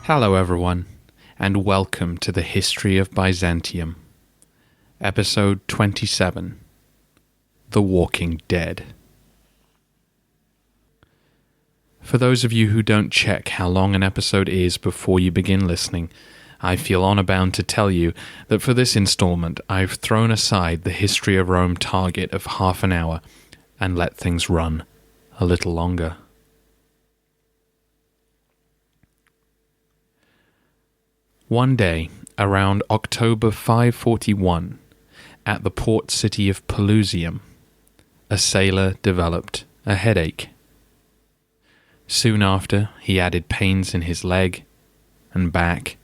Hello everyone, and welcome to the History of Byzantium, Episode 27, The Walking Dead. For those of you who don't check how long an episode is before you begin listening, I feel honor bound to tell you that for this installment I've thrown aside the History of Rome target of half an hour and let things run a little longer. One day, around October 541, at the port city of Pelusium, a sailor developed a headache. Soon after, he added pains in his leg and back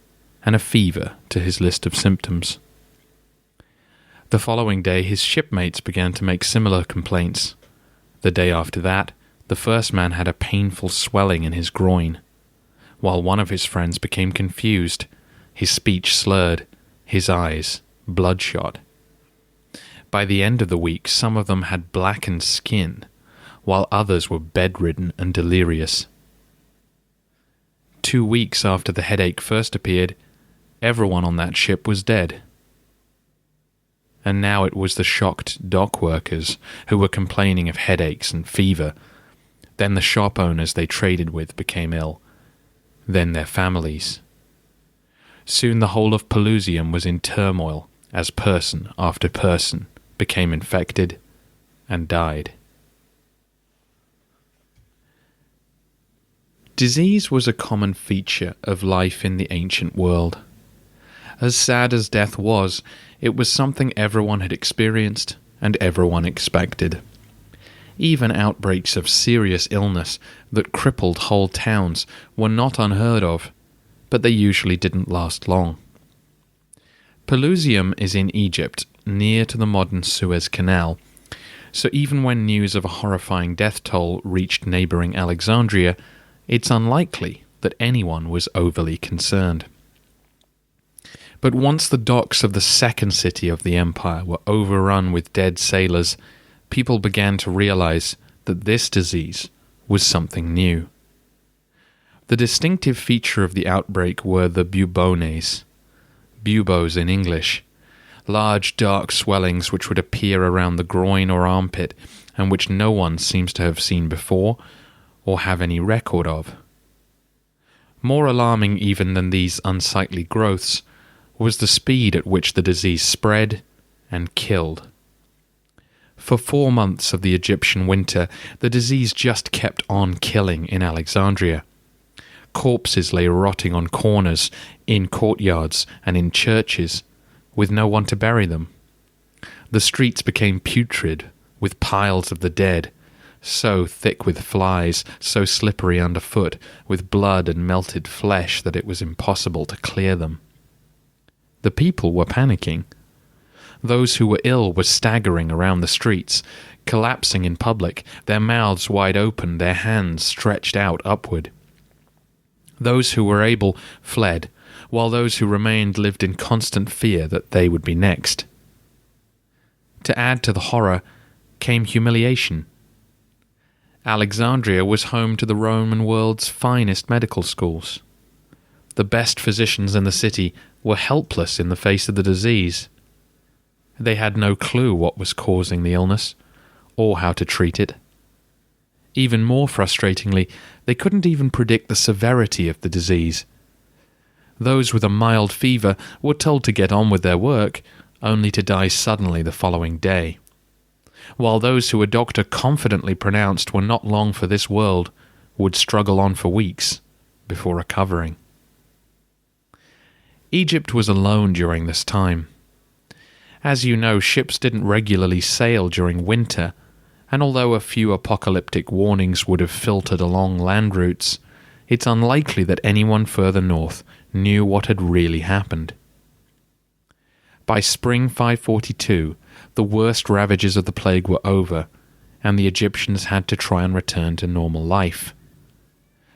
and a fever to his list of symptoms. The following day, his shipmates began to make similar complaints. The day after that, the first man had a painful swelling in his groin, while one of his friends became confused, his speech slurred, his eyes bloodshot. By the end of the week, some of them had blackened skin, while others were bedridden and delirious. 2 weeks after the headache first appeared, everyone on that ship was dead. And now it was the shocked dock workers who were complaining of headaches and fever. Then the shop owners they traded with became ill. Then their families. Soon the whole of Pelusium was in turmoil as person after person became infected and died. Disease was a common feature of life in the ancient world. As sad as death was, it was something everyone had experienced and everyone expected. Even outbreaks of serious illness that crippled whole towns were not unheard of, but they usually didn't last long. Pelusium is in Egypt, near to the modern Suez Canal, so even when news of a horrifying death toll reached neighbouring Alexandria, it's unlikely that anyone was overly concerned. But once the docks of the second city of the empire were overrun with dead sailors, people began to realize that this disease was something new. The distinctive feature of the outbreak were the bubones, buboes in English, large dark swellings which would appear around the groin or armpit and which no one seems to have seen before or have any record of. More alarming even than these unsightly growths was the speed at which the disease spread and killed. For 4 months of the Egyptian winter, the disease just kept on killing in Alexandria. Corpses lay rotting on corners, in courtyards, and in churches, with no one to bury them. The streets became putrid, with piles of the dead, so thick with flies, so slippery underfoot, with blood and melted flesh that it was impossible to clear them. The people were panicking. Those who were ill were staggering around the streets, collapsing in public, their mouths wide open, their hands stretched out upward. Those who were able fled, while those who remained lived in constant fear that they would be next. To add to the horror came humiliation. Alexandria was home to the Roman world's finest medical schools. The best physicians in the city were helpless in the face of the disease. They had no clue what was causing the illness, or how to treat it. Even more frustratingly, they couldn't even predict the severity of the disease. Those with a mild fever were told to get on with their work, only to die suddenly the following day, while those who a doctor confidently pronounced were not long for this world would struggle on for weeks before recovering. Egypt was alone during this time. As you know, ships didn't regularly sail during winter, and although a few apocalyptic warnings would have filtered along land routes, it's unlikely that anyone further north knew what had really happened. By spring 542, the worst ravages of the plague were over, and the Egyptians had to try and return to normal life.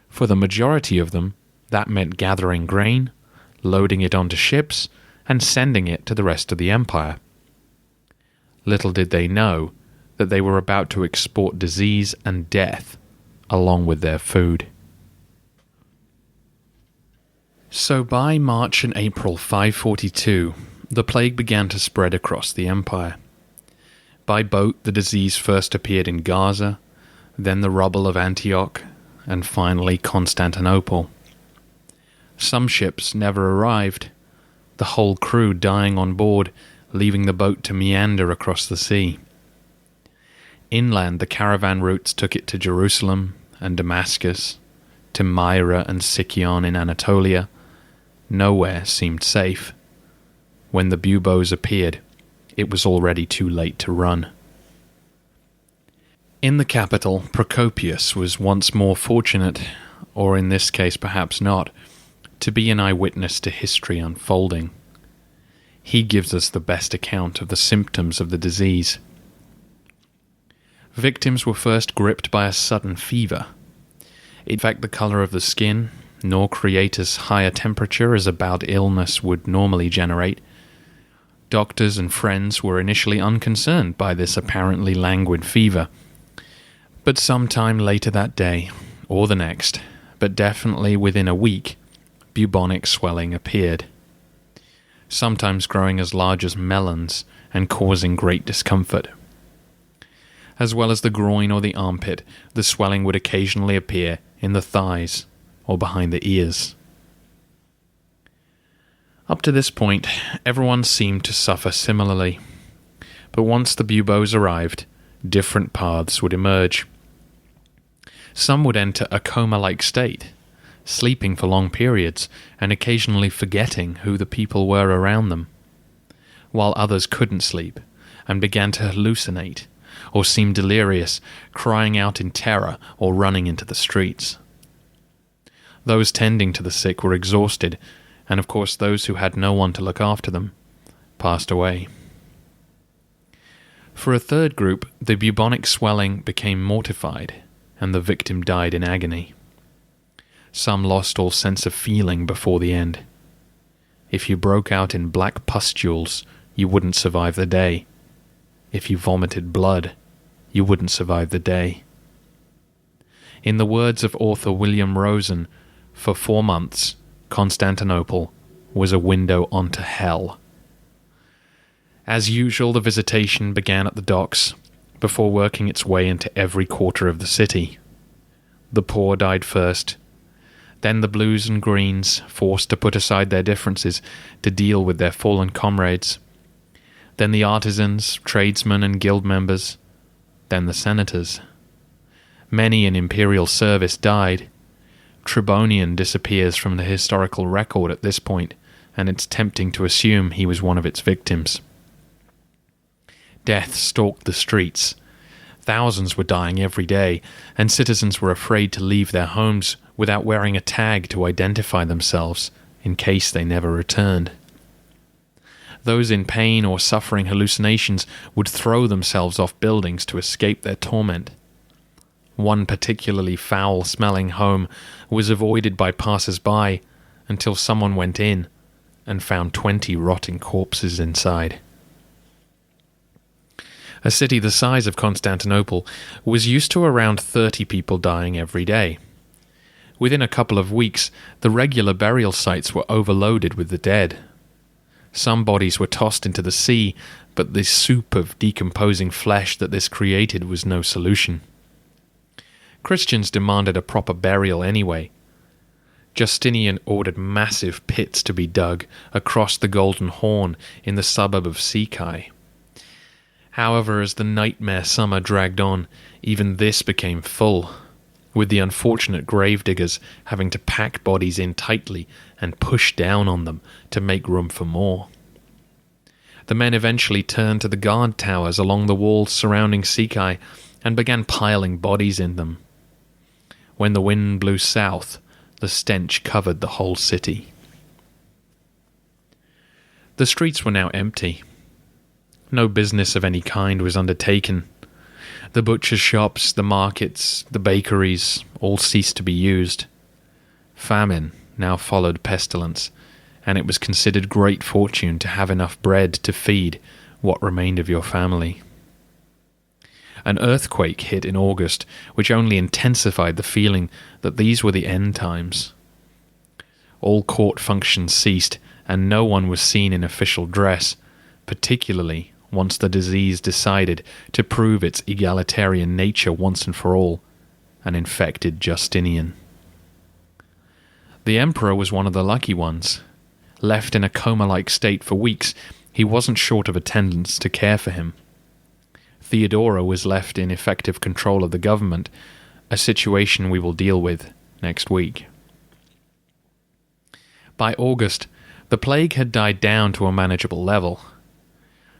For the majority of them, that meant gathering grain, loading it onto ships, and sending it to the rest of the empire. Little did they know that they were about to export disease and death along with their food. So by March and April 542, the plague began to spread across the empire. By boat, the disease first appeared in Gaza, then the rubble of Antioch, and finally Constantinople. Some ships never arrived, the whole crew dying on board, leaving the boat to meander across the sea. Inland, the caravan routes took it to Jerusalem and Damascus, to Myra and Sicyon in Anatolia. Nowhere seemed safe. When the buboes appeared, it was already too late to run. In the capital, Procopius was once more fortunate, or in this case perhaps not, to be an eyewitness to history unfolding. He gives us the best account of the symptoms of the disease. Victims were first gripped by a sudden fever. In fact, the colour of the skin, nor create as high a temperature as a bad illness would normally generate. Doctors and friends were initially unconcerned by this apparently languid fever. But sometime later that day, or the next, but definitely within a week, bubonic swelling appeared. Sometimes growing as large as melons and causing great discomfort. As well as the groin or the armpit, the swelling would occasionally appear in the thighs or behind the ears. Up to this point, everyone seemed to suffer similarly. But once the buboes arrived, different paths would emerge. Some would enter a coma-like state, sleeping for long periods and occasionally forgetting who the people were around them, while others couldn't sleep and began to hallucinate or seem delirious, crying out in terror or running into the streets. Those tending to the sick were exhausted, and of course those who had no one to look after them passed away. For a third group, the bubonic swelling became mortified, and the victim died in agony. Some lost all sense of feeling before the end. If you broke out in black pustules, you wouldn't survive the day. If you vomited blood, you wouldn't survive the day. In the words of author William Rosen, for 4 months, Constantinople was a window onto hell. As usual, the visitation began at the docks, before working its way into every quarter of the city. The poor died first, then the blues and greens, forced to put aside their differences to deal with their fallen comrades. Then the artisans, tradesmen and guild members, then the senators. Many in imperial service died. Tribonian disappears from the historical record at this point, and it's tempting to assume he was one of its victims. Death stalked the streets. Thousands were dying every day, and citizens were afraid to leave their homes without wearing a tag to identify themselves in case they never returned. Those in pain or suffering hallucinations would throw themselves off buildings to escape their torment. One particularly foul-smelling home was avoided by passers-by until someone went in and found 20 rotting corpses inside. A city the size of Constantinople was used to around 30 people dying every day. Within a couple of weeks, the regular burial sites were overloaded with the dead. Some bodies were tossed into the sea, but the soup of decomposing flesh that this created was no solution. Christians demanded a proper burial anyway. Justinian ordered massive pits to be dug across the Golden Horn in the suburb of Sykai. However, as the nightmare summer dragged on, even this became full, with the unfortunate gravediggers having to pack bodies in tightly and push down on them to make room for more. The men eventually turned to the guard towers along the walls surrounding Sykai and began piling bodies in them. When the wind blew south, the stench covered the whole city. The streets were now empty. No business of any kind was undertaken. The butcher's shops, the markets, the bakeries all ceased to be used. Famine now followed pestilence, and it was considered great fortune to have enough bread to feed what remained of your family. An earthquake hit in August, which only intensified the feeling that these were the end times. All court functions ceased, and no one was seen in official dress, particularly once the disease decided to prove its egalitarian nature once and for all, and infected Justinian. The emperor was one of the lucky ones. Left in a coma-like state for weeks, he wasn't short of attendants to care for him. Theodora was left in effective control of the government, a situation we will deal with next week. By August, the plague had died down to a manageable level.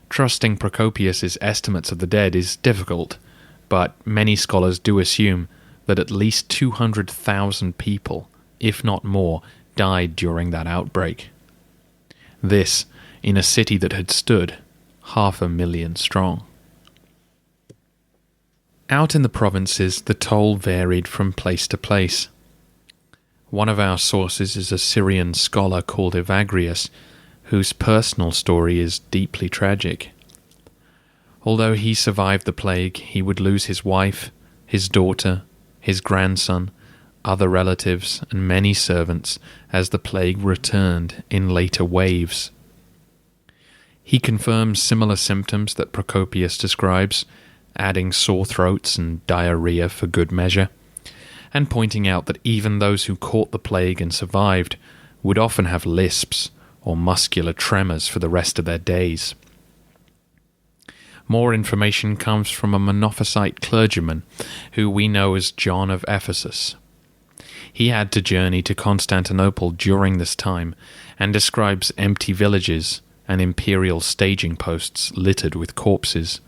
Trusting Procopius's estimates of the dead is difficult, but many scholars do assume that at least 200,000 people, if not more, died during that outbreak. This in a city that had stood 500,000 strong. Out in the provinces, the toll varied from place to place. One of our sources is a Syrian scholar called Evagrius, whose personal story is deeply tragic. Although he survived the plague, he would lose his wife, his daughter, his grandson, other relatives, and many servants as the plague returned in later waves. He confirms similar symptoms that Procopius describes, adding sore throats and diarrhea for good measure, and pointing out that even those who caught the plague and survived would often have lisps or muscular tremors for the rest of their days. More information comes from a Monophysite clergyman who we know as John of Ephesus. He had to journey to Constantinople during this time and describes empty villages and imperial staging posts littered with corpses.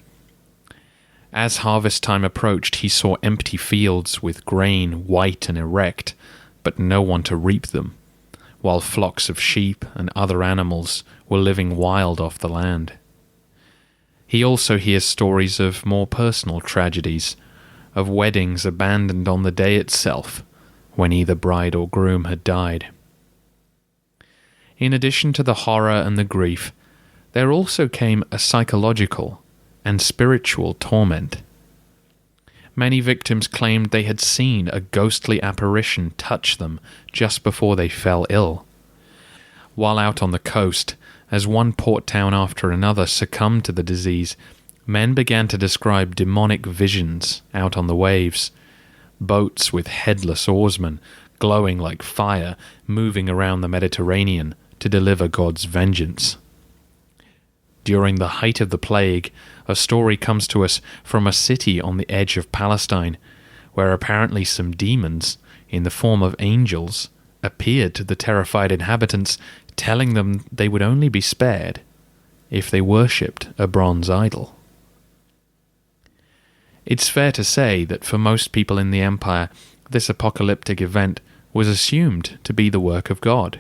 As harvest time approached, he saw empty fields with grain white and erect, but no one to reap them, while flocks of sheep and other animals were living wild off the land. He also hears stories of more personal tragedies, of weddings abandoned on the day itself, when either bride or groom had died. In addition to the horror and the grief, there also came a psychological and spiritual torment. Many victims claimed they had seen a ghostly apparition touch them just before they fell ill. While out on the coast, as one port town after another succumbed to the disease, men began to describe demonic visions out on the waves, boats with headless oarsmen, glowing like fire, moving around the Mediterranean to deliver God's vengeance. During the height of the plague, a story comes to us from a city on the edge of Palestine, where apparently some demons, in the form of angels, appeared to the terrified inhabitants, telling them they would only be spared if they worshipped a bronze idol. It's fair to say that for most people in the empire, this apocalyptic event was assumed to be the work of God.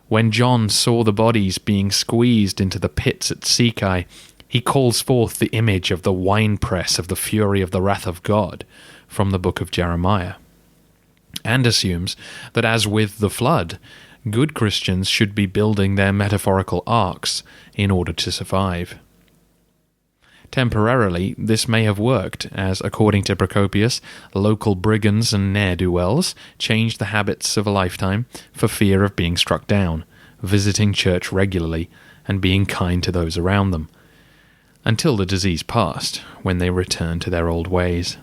When John saw the bodies being squeezed into the pits at Sykai, he calls forth the image of the winepress of the fury of the wrath of God from the book of Jeremiah, and assumes that as with the flood, good Christians should be building their metaphorical arks in order to survive. Temporarily, this may have worked, as, according to Procopius, local brigands and ne'er-do-wells changed the habits of a lifetime for fear of being struck down, visiting church regularly, and being kind to those around them, until the disease passed, when they returned to their old ways.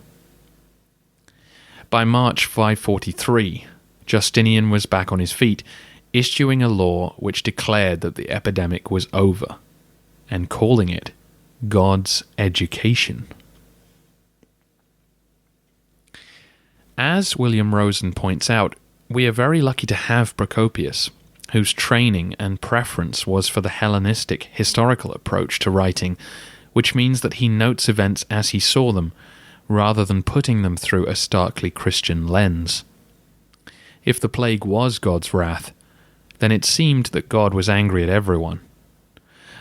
By March 543, Justinian was back on his feet, issuing a law which declared that the epidemic was over, and calling it God's education. As William Rosen points out, we are very lucky to have Procopius, whose training and preference was for the Hellenistic historical approach to writing, which means that he notes events as he saw them, rather than putting them through a starkly Christian lens. If the plague was God's wrath, then it seemed that God was angry at everyone.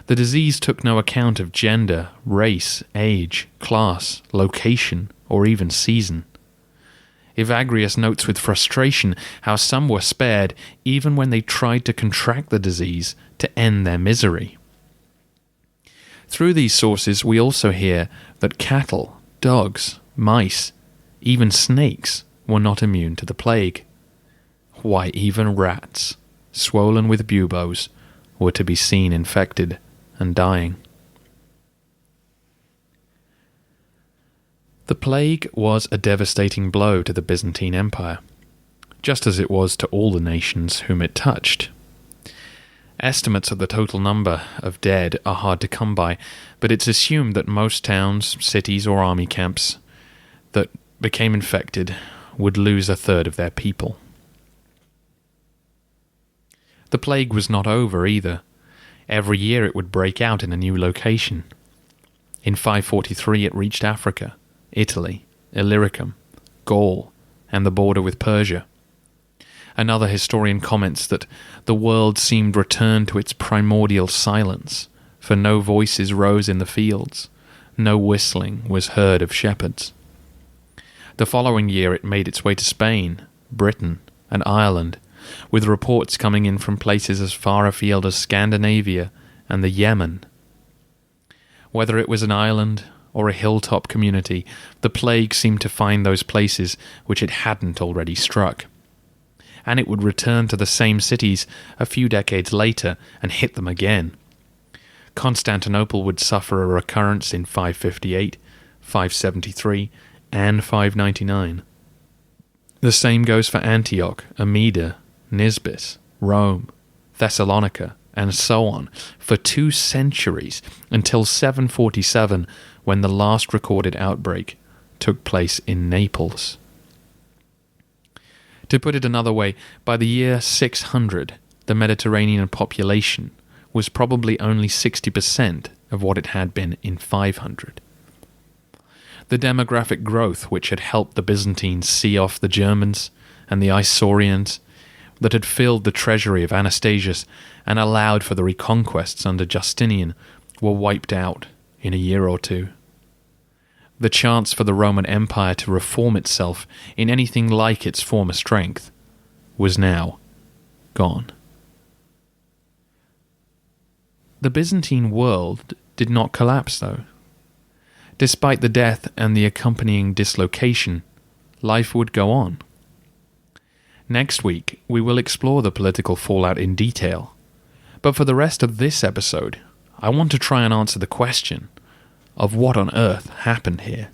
The disease took no account of gender, race, age, class, location, or even season. Evagrius notes with frustration how some were spared even when they tried to contract the disease to end their misery. Through these sources, we also hear that cattle dogs, mice, even snakes were not immune to the plague. Why, even rats, swollen with buboes, were to be seen infected and dying. The plague was a devastating blow to the Byzantine Empire, just as it was to all the nations whom it touched. Estimates of the total number of dead are hard to come by, but it's assumed that most towns, cities, or army camps that became infected would lose a third of their people. The plague was not over either. Every year it would break out in a new location. In 543 it reached Africa, Italy, Illyricum, Gaul, and the border with Persia. Another historian comments that the world seemed returned to its primordial silence, for no voices rose in the fields, no whistling was heard of shepherds. The following year it made its way to Spain, Britain, and Ireland, with reports coming in from places as far afield as Scandinavia and the Yemen. Whether it was an island or a hilltop community, the plague seemed to find those places which it hadn't already struck. And it would return to the same cities a few decades later and hit them again. Constantinople would suffer a recurrence in 558, 573, and 599. The same goes for Antioch, Amida, Nisbis, Rome, Thessalonica, and so on, for 2 centuries, until 747, when the last recorded outbreak took place in Naples. To put it another way, by the year 600, the Mediterranean population was probably only 60% of what it had been in 500. The demographic growth which had helped the Byzantines see off the Germans and the Isaurians, that had filled the treasury of Anastasius and allowed for the reconquests under Justinian, were wiped out in a year or two. The chance for the Roman Empire to reform itself in anything like its former strength was now gone. The Byzantine world did not collapse, though. Despite the death and the accompanying dislocation, life would go on. Next week, we will explore the political fallout in detail. But for the rest of this episode, I want to try and answer the question of what on earth happened here.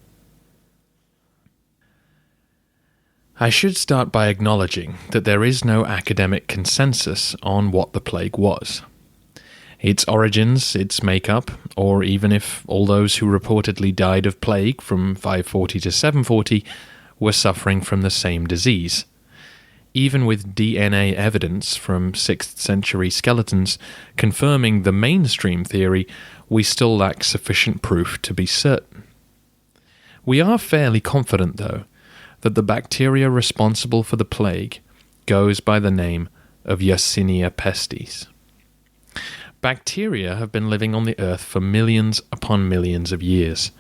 I should start by acknowledging that there is no academic consensus on what the plague was. Its origins, its makeup, or even if all those who reportedly died of plague from 540 to 740 were suffering from the same disease. Even with DNA evidence from 6th century skeletons confirming the mainstream theory, we still lack sufficient proof to be certain. We are fairly confident, though, that the bacteria responsible for the plague goes by the name of Yersinia pestis. Bacteria have been living on the earth for millions upon millions of years.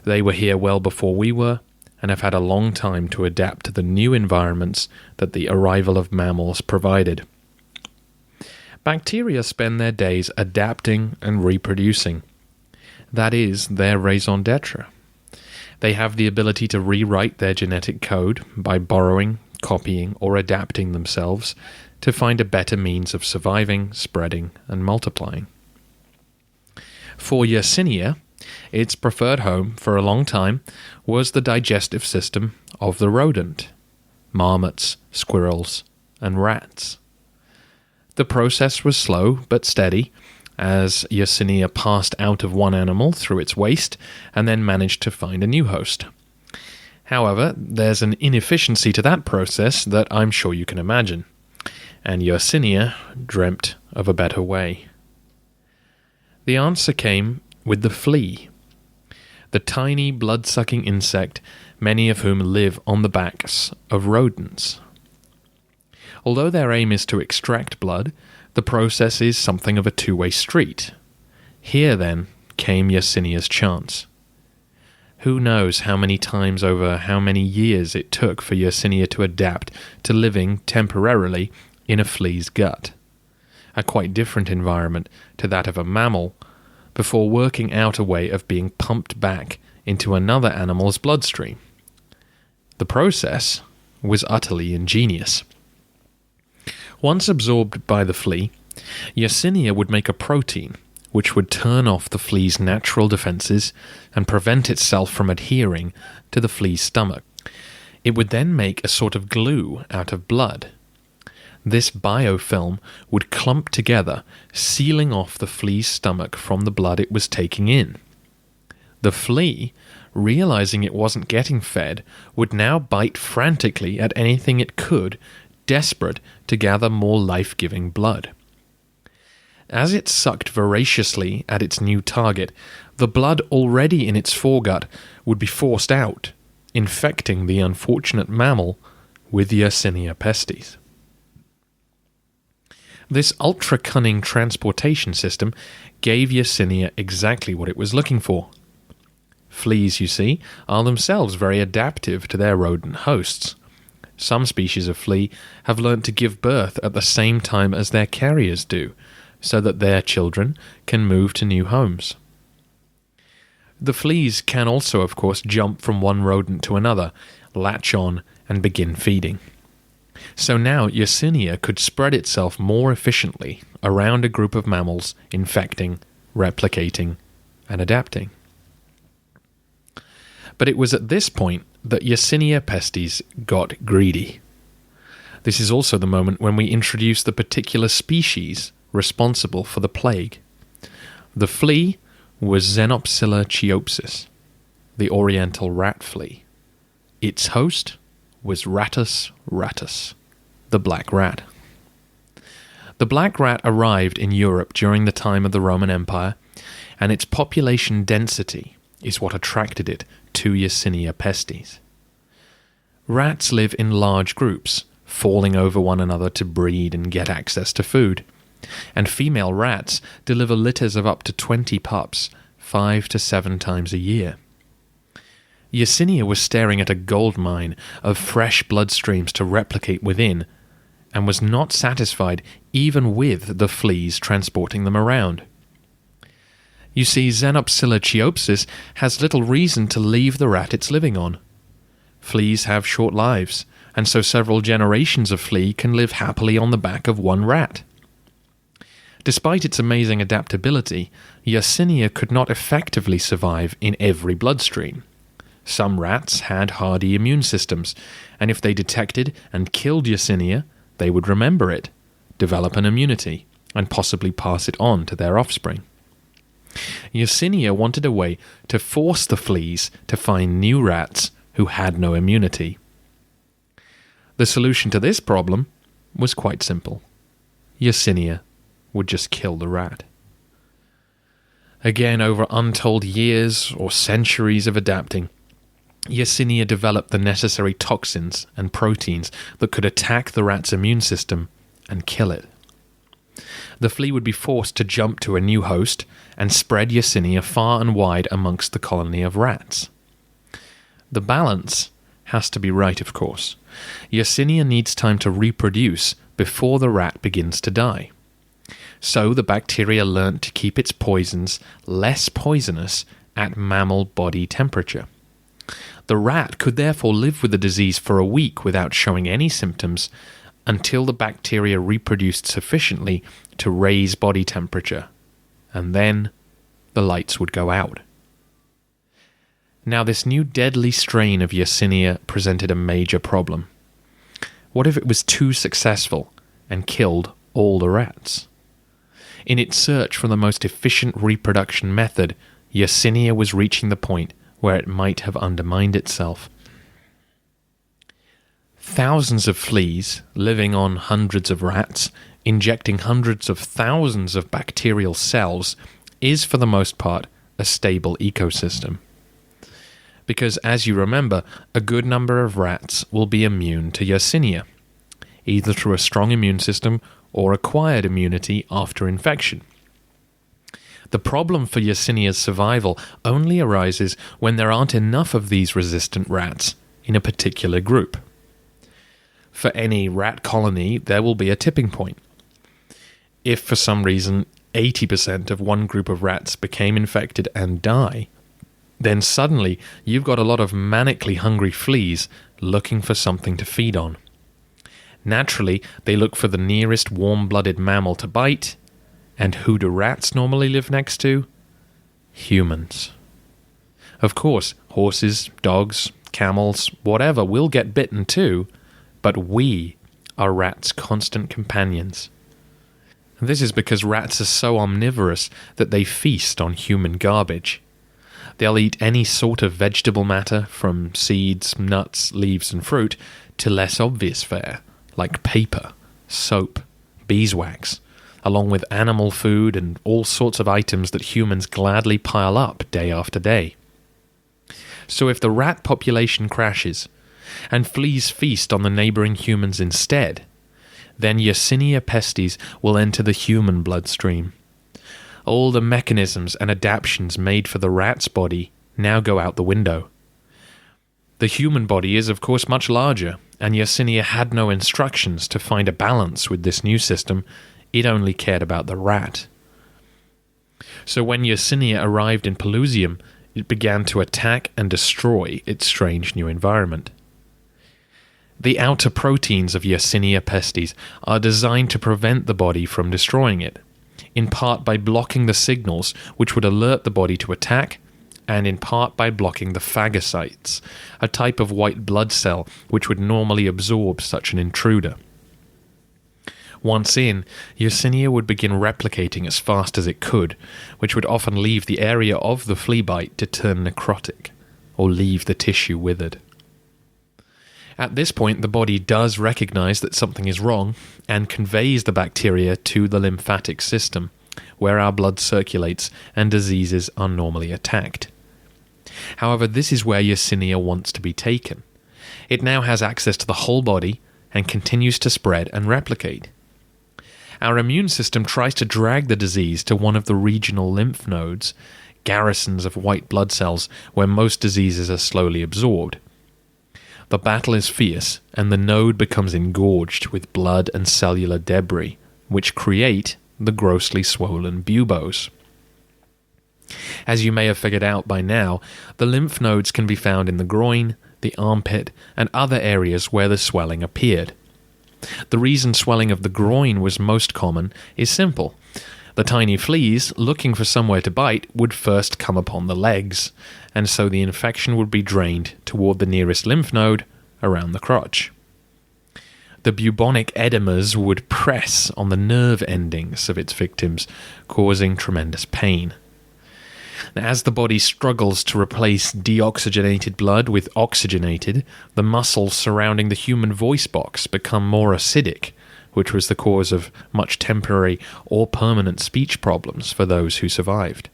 They were here well before we were, and have had a long time to adapt to the new environments that the arrival of mammals provided. Bacteria spend their days adapting and reproducing. That is their raison d'etre. They have the ability to rewrite their genetic code by borrowing, copying, or adapting themselves to find a better means of surviving, spreading, and multiplying. For Yersinia, its preferred home for a long time was the digestive system of the rodent, marmots, squirrels, and rats. The process was slow but steady, as Yersinia passed out of one animal through its waste and then managed to find a new host. However, there's an inefficiency to that process that I'm sure you can imagine, and Yersinia dreamt of a better way. The answer came with the flea, the tiny blood-sucking insect, many of whom live on the backs of rodents. Although their aim is to extract blood, the process is something of a two-way street. Here, then, came Yersinia's chance. Who knows how many times over how many years it took for Yersinia to adapt to living temporarily in a flea's gut, a quite different environment to that of a mammal, before working out a way of being pumped back into another animal's bloodstream. The process was utterly ingenious. Once absorbed by the flea, Yersinia would make a protein which would turn off the flea's natural defenses and prevent itself from adhering to the flea's stomach. It would then make a sort of glue out of blood. This biofilm would clump together, sealing off the flea's stomach from the blood it was taking in. The flea, realizing it wasn't getting fed, would now bite frantically at anything it could, desperate to gather more life-giving blood. As it sucked voraciously at its new target, the blood already in its foregut would be forced out, infecting the unfortunate mammal with Yersinia pestis. This ultra-cunning transportation system gave Yersinia exactly what it was looking for. Fleas, you see, are themselves very adaptive to their rodent hosts. Some species of flea have learnt to give birth at the same time as their carriers do, so that their children can move to new homes. The fleas can also, of course, jump from one rodent to another, latch on, and begin feeding. So now Yersinia could spread itself more efficiently around a group of mammals, infecting, replicating, and adapting. But it was at this point that Yersinia pestis got greedy. This is also the moment when we introduce the particular species responsible for the plague. The flea was Xenopsilla chiopsis, the oriental rat flea. Its host was Rattus rattus, the black rat. The black rat arrived in Europe during the time of the Roman Empire, and its population density is what attracted it to Yersinia pestis. Rats live in large groups, falling over one another to breed and get access to food, and female rats deliver litters of up to 20 pups 5 to 7 times a year. Yersinia was staring at a gold mine of fresh bloodstreams to replicate within, and was not satisfied even with the fleas transporting them around. You see, Xenopsilla chiopsis has little reason to leave the rat it's living on. Fleas have short lives, and so several generations of flea can live happily on the back of one rat. Despite its amazing adaptability, Yersinia could not effectively survive in every bloodstream. Some rats had hardy immune systems, and if they detected and killed Yersinia, they would remember it, develop an immunity, and possibly pass it on to their offspring. Yersinia wanted a way to force the fleas to find new rats who had no immunity. The solution to this problem was quite simple. Yersinia would just kill the rat. Again, over untold years or centuries of adapting, Yersinia developed the necessary toxins and proteins that could attack the rat's immune system and kill it. The flea would be forced to jump to a new host and spread Yersinia far and wide amongst the colony of rats. The balance has to be right, of course. Yersinia needs time to reproduce before the rat begins to die. So the bacteria learnt to keep its poisons less poisonous at mammal body temperature. The rat could therefore live with the disease for a week without showing any symptoms until the bacteria reproduced sufficiently to raise body temperature, and then the lights would go out. Now, this new deadly strain of Yersinia presented a major problem. What if it was too successful and killed all the rats? In its search for the most efficient reproduction method, Yersinia was reaching the point where it might have undermined itself. Thousands of fleas living on hundreds of rats, injecting hundreds of thousands of bacterial cells, is for the most part a stable ecosystem. Because, as you remember, a good number of rats will be immune to Yersinia, either through a strong immune system or acquired immunity after infection. The problem for Yersinia's survival only arises when there aren't enough of these resistant rats in a particular group. For any rat colony, there will be a tipping point. If for some reason 80% of one group of rats became infected and die, then suddenly you've got a lot of manically hungry fleas looking for something to feed on. Naturally, they look for the nearest warm-blooded mammal to bite, and who do rats normally live next to? Humans. Of course, horses, dogs, camels, whatever will get bitten too, but we are rats' constant companions. This is because rats are so omnivorous that they feast on human garbage. They'll eat any sort of vegetable matter, from seeds, nuts, leaves and fruit, to less obvious fare, like paper, soap, beeswax, along with animal food and all sorts of items that humans gladly pile up day after day. So if the rat population crashes, and fleas feast on the neighbouring humans instead, then Yersinia pestis will enter the human bloodstream. All the mechanisms and adaptations made for the rat's body now go out the window. The human body is of course much larger, and Yersinia had no instructions to find a balance with this new system. It only cared about the rat. So when Yersinia arrived in Pelusium, it began to attack and destroy its strange new environment. The outer proteins of Yersinia pestis are designed to prevent the body from destroying it, in part by blocking the signals which would alert the body to attack, and in part by blocking the phagocytes, a type of white blood cell which would normally absorb such an intruder. Once in, Yersinia would begin replicating as fast as it could, which would often leave the area of the flea bite to turn necrotic, or leave the tissue withered. At this point, the body does recognize that something is wrong and conveys the bacteria to the lymphatic system, where our blood circulates and diseases are normally attacked. However, this is where Yersinia wants to be taken. It now has access to the whole body and continues to spread and replicate. Our immune system tries to drag the disease to one of the regional lymph nodes, garrisons of white blood cells where most diseases are slowly absorbed. The battle is fierce, and the node becomes engorged with blood and cellular debris, which create the grossly swollen buboes. As you may have figured out by now, the lymph nodes can be found in the groin, the armpit, and other areas where the swelling appeared. The reason swelling of the groin was most common is simple. The tiny fleas, looking for somewhere to bite, would first come upon the legs, and so the infection would be drained toward the nearest lymph node around the crotch. The bubonic edemas would press on the nerve endings of its victims, causing tremendous pain. As the body struggles to replace deoxygenated blood with oxygenated, the muscles surrounding the human voice box become more acidic, which was the cause of much temporary or permanent speech problems for those who survived.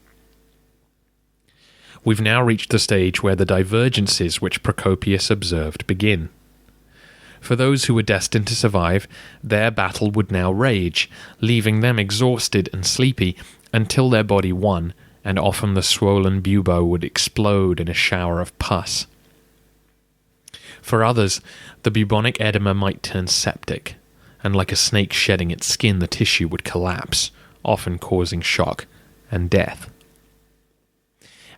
We've now reached the stage where the divergences which Procopius observed begin. For those who were destined to survive, their battle would now rage, leaving them exhausted and sleepy until their body won, and often the swollen bubo would explode in a shower of pus. For others, the bubonic edema might turn septic, and like a snake shedding its skin, the tissue would collapse, often causing shock and death.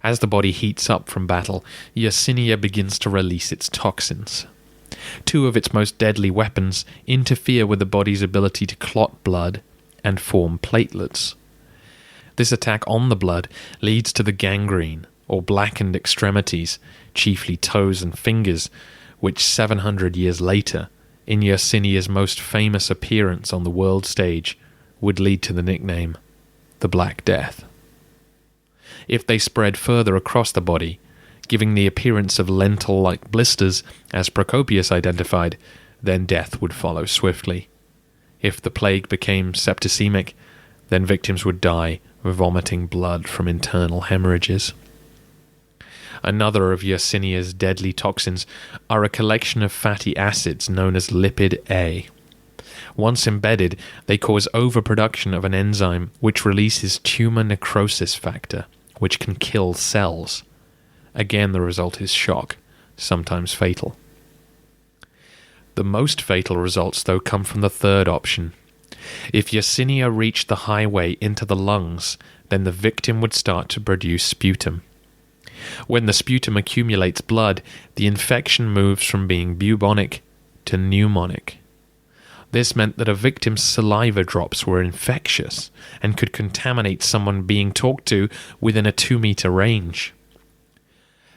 As the body heats up from battle, Yersinia begins to release its toxins. Two of its most deadly weapons interfere with the body's ability to clot blood and form platelets. This attack on the blood leads to the gangrene, or blackened extremities, chiefly toes and fingers, which 700 years later, in Yersinia's most famous appearance on the world stage, would lead to the nickname, the Black Death. If they spread further across the body, giving the appearance of lentil-like blisters, as Procopius identified, then death would follow swiftly. If the plague became septicemic, then victims would die vomiting blood from internal hemorrhages. Another of Yersinia's deadly toxins are a collection of fatty acids known as lipid A. Once embedded, they cause overproduction of an enzyme which releases tumor necrosis factor, which can kill cells. Again, the result is shock, sometimes fatal. The most fatal results, though, come from the third option. If Yersinia reached the highway into the lungs, then the victim would start to produce sputum. When the sputum accumulates blood, the infection moves from being bubonic to pneumonic. This meant that a victim's saliva drops were infectious and could contaminate someone being talked to within a 2-meter range.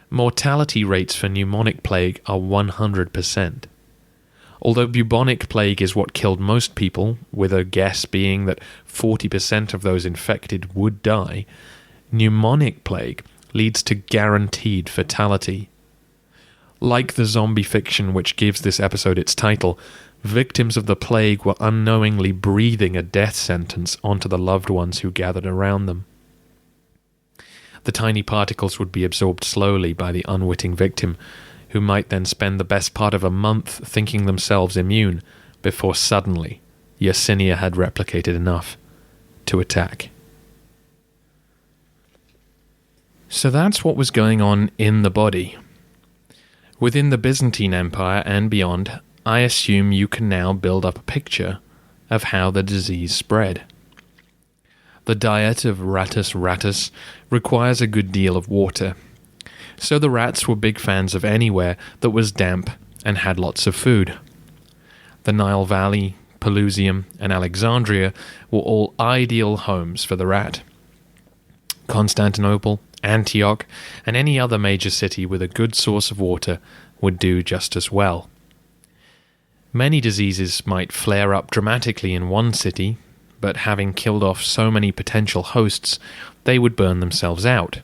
Mortality rates for pneumonic plague are 100%. Although bubonic plague is what killed most people, with a guess being that 40% of those infected would die, pneumonic plague leads to guaranteed fatality. Like the zombie fiction which gives this episode its title, victims of the plague were unknowingly breathing a death sentence onto the loved ones who gathered around them. The tiny particles would be absorbed slowly by the unwitting victim, who might then spend the best part of a month thinking themselves immune, before suddenly Yersinia had replicated enough to attack. So that's what was going on in the body. Within the Byzantine Empire and beyond, I assume you can now build up a picture of how the disease spread. The diet of Rattus rattus requires a good deal of water, so the rats were big fans of anywhere that was damp and had lots of food. The Nile Valley, Pelusium, and Alexandria were all ideal homes for the rat. Constantinople, Antioch, and any other major city with a good source of water would do just as well. Many diseases might flare up dramatically in one city, but having killed off so many potential hosts, they would burn themselves out.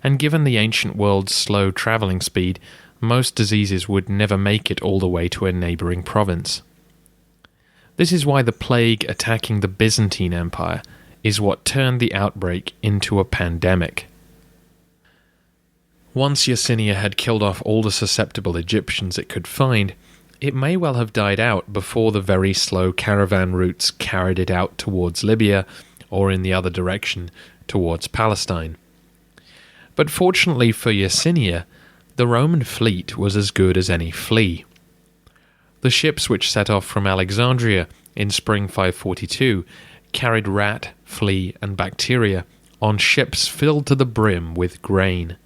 And given the ancient world's slow travelling speed, most diseases would never make it all the way to a neighbouring province. This is why the plague attacking the Byzantine Empire is what turned the outbreak into a pandemic. Once Yersinia had killed off all the susceptible Egyptians it could find, it may well have died out before the very slow caravan routes carried it out towards Libya, or in the other direction, towards Palestine. But fortunately for Yersinia, the Roman fleet was as good as any flea. The ships which set off from Alexandria in spring 542 carried rat, flea, and bacteria on ships filled to the brim with grain,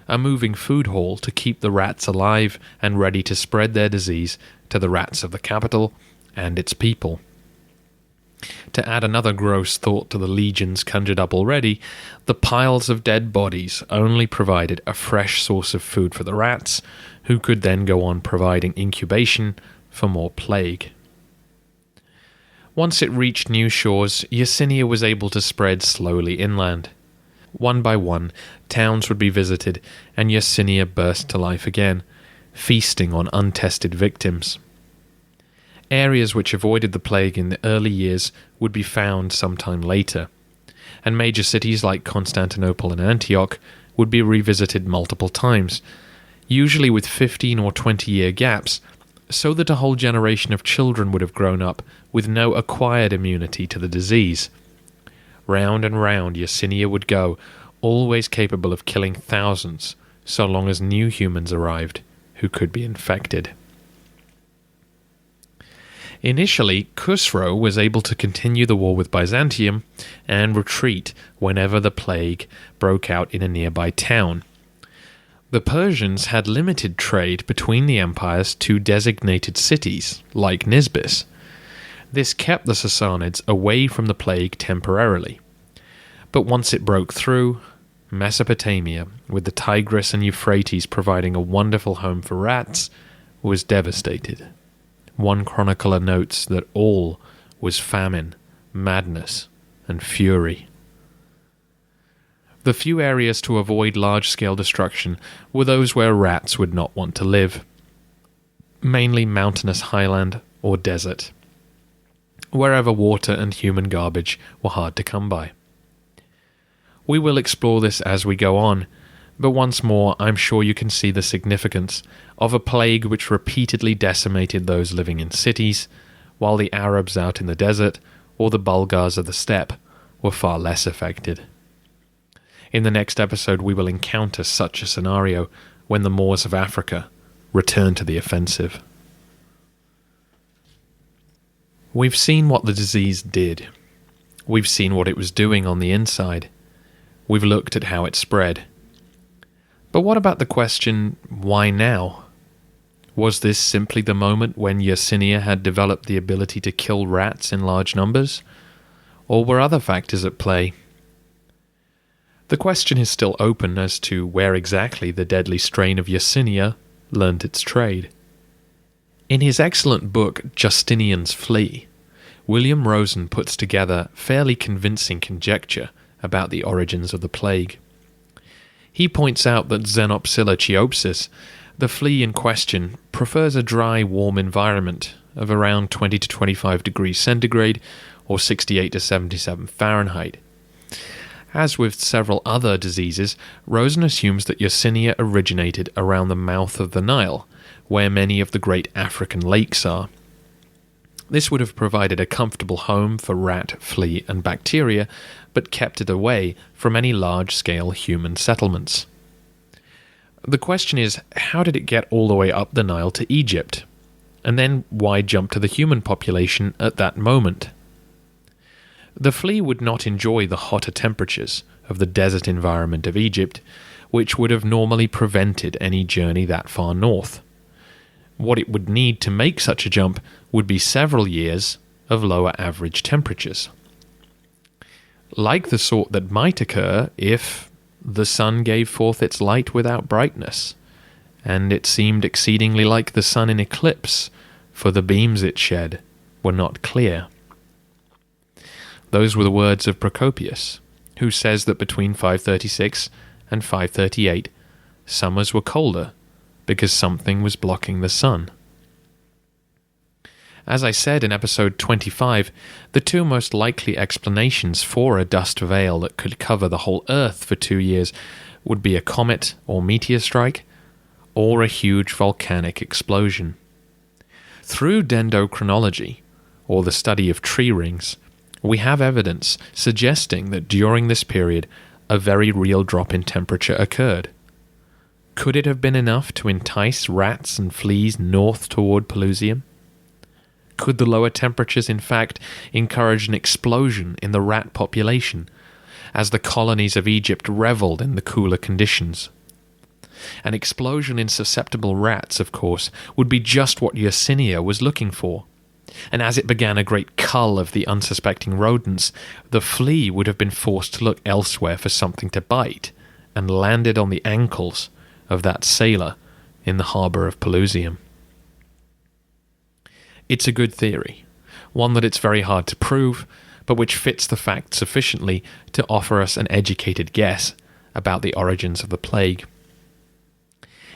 a moving food hall to keep the rats alive and ready to spread their disease to the rats of the capital and its people. To add another gross thought to the legions conjured up already, the piles of dead bodies only provided a fresh source of food for the rats, who could then go on providing incubation for more plague. Once it reached new shores, Yersinia was able to spread slowly inland. One by one, towns would be visited, and Yersinia burst to life again, feasting on untested victims. Areas which avoided the plague in the early years would be found sometime later, and major cities like Constantinople and Antioch would be revisited multiple times, usually with 15 or 20-year gaps, so that a whole generation of children would have grown up with no acquired immunity to the disease. Round and round Yersinia would go, always capable of killing thousands, so long as new humans arrived who could be infected. Initially, Khusro was able to continue the war with Byzantium and retreat whenever the plague broke out in a nearby town. The Persians had limited trade between the empires to designated cities, like Nisibis. This kept the Sassanids away from the plague temporarily. But once it broke through, Mesopotamia, with the Tigris and Euphrates providing a wonderful home for rats, was devastated. One chronicler notes that all was famine, madness, and fury. The few areas to avoid large-scale destruction were those where rats would not want to live, mainly mountainous highland or desert, wherever water and human garbage were hard to come by. We will explore this as we go on, but once more I'm sure you can see the significance of a plague which repeatedly decimated those living in cities, while the Arabs out in the desert or the Bulgars of the steppe were far less affected. In the next episode we will encounter such a scenario when the Moors of Africa return to the offensive. We've seen what the disease did. We've seen what it was doing on the inside. We've looked at how it spread. But what about the question, why now? Was this simply the moment when Yersinia had developed the ability to kill rats in large numbers? Or were other factors at play? The question is still open as to where exactly the deadly strain of Yersinia learned its trade. In his excellent book Justinian's Flea, William Rosen puts together fairly convincing conjecture about the origins of the plague. He points out that Xenopsilla chiopsis, the flea in question, prefers a dry, warm environment of around 20 to 25 degrees centigrade or 68 to 77 Fahrenheit. As with several other diseases, Rosen assumes that Yersinia originated around the mouth of the Nile, where many of the great African lakes are. This would have provided a comfortable home for rat, flea, and bacteria, but kept it away from any large-scale human settlements. The question is, how did it get all the way up the Nile to Egypt? And then why jump to the human population at that moment? The flea would not enjoy the hotter temperatures of the desert environment of Egypt, which would have normally prevented any journey that far north. What it would need to make such a jump would be several years of lower average temperatures. Like the sort that might occur if the sun gave forth its light without brightness, and it seemed exceedingly like the sun in eclipse, for the beams it shed were not clear. Those were the words of Procopius, who says that between 536 and 538, summers were colder because something was blocking the sun. As I said in episode 25, the two most likely explanations for a dust veil that could cover the whole Earth for 2 years would be a comet or meteor strike, or a huge volcanic explosion. Through dendrochronology, or the study of tree rings, we have evidence suggesting that during this period a very real drop in temperature occurred. Could it have been enough to entice rats and fleas north toward Pelusium? Could the lower temperatures, in fact, encourage an explosion in the rat population, as the colonies of Egypt revelled in the cooler conditions? An explosion in susceptible rats, of course, would be just what Yersinia was looking for, and as it began a great cull of the unsuspecting rodents, the flea would have been forced to look elsewhere for something to bite, and landed on the ankles of that sailor in the harbour of Pelusium. It's a good theory, one that it's very hard to prove, but which fits the facts sufficiently to offer us an educated guess about the origins of the plague.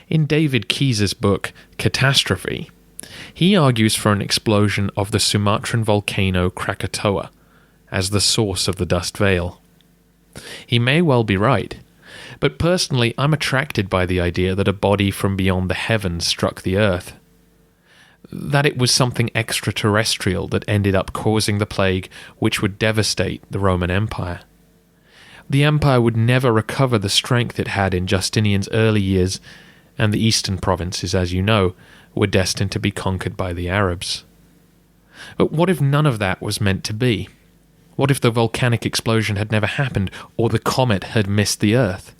In David Keyes's book, Catastrophe, he argues for an explosion of the Sumatran volcano Krakatoa as the source of the dust veil. He may well be right, but personally I'm attracted by the idea that a body from beyond the heavens struck the earth. That it was something extraterrestrial that ended up causing the plague which would devastate the Roman Empire. The empire would never recover the strength it had in Justinian's early years, and the eastern provinces, as you know, were destined to be conquered by the Arabs. But what if none of that was meant to be? What if the volcanic explosion had never happened, or the comet had missed the Earth?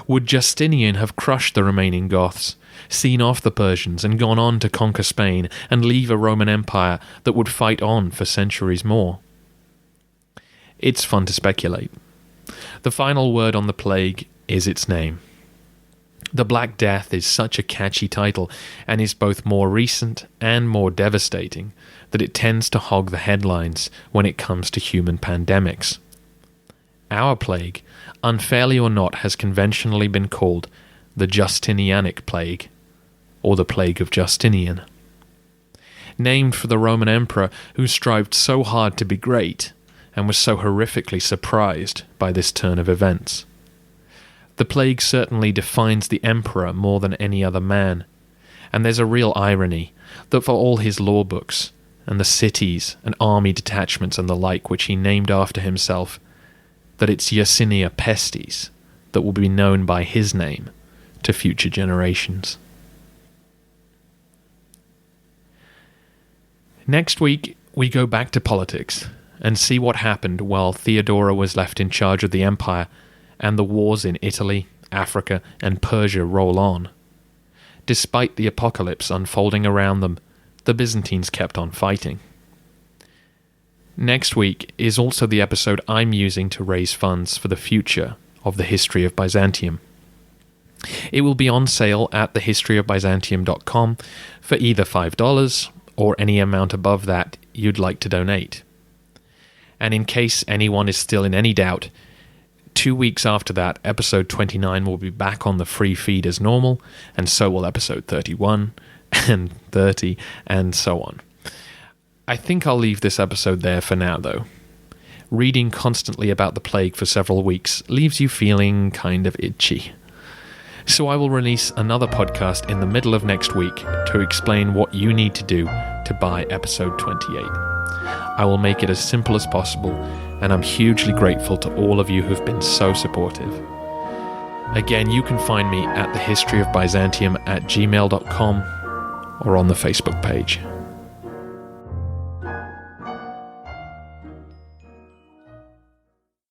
Would Justinian have crushed the remaining Goths, seen off the Persians, and gone on to conquer Spain, and leave a Roman Empire that would fight on for centuries more? It's fun to speculate. The final word on the plague is its name. The Black Death is such a catchy title, and is both more recent and more devastating, that it tends to hog the headlines when it comes to human pandemics. Our plague, unfairly or not, has conventionally been called the Justinianic Plague, or the Plague of Justinian. Named for the Roman emperor who strived so hard to be great, and was so horrifically surprised by this turn of events. The plague certainly defines the emperor more than any other man, and there's a real irony that for all his law books, and the cities and army detachments and the like which he named after himself, that it's Yersinia Pestis that will be known by his name to future generations. Next week, we go back to politics and see what happened while Theodora was left in charge of the empire and the wars in Italy, Africa, and Persia roll on. Despite the apocalypse unfolding around them, the Byzantines kept on fighting. Next week is also the episode I'm using to raise funds for the future of the history of Byzantium. It will be on sale at thehistoryofbyzantium.com for either $5 or any amount above that you'd like to donate. And in case anyone is still in any doubt, 2 weeks after that, episode 29 will be back on the free feed as normal, and so will episode 31 and 30 and so on. I think I'll leave this episode there for now, though. Reading constantly about the plague for several weeks leaves you feeling kind of itchy. So I will release another podcast in the middle of next week to explain what you need to do to buy episode 28. I will make it as simple as possible, and I'm hugely grateful to all of you who've been so supportive. Again, you can find me at thehistoryofbyzantium@gmail.com or on the Facebook page.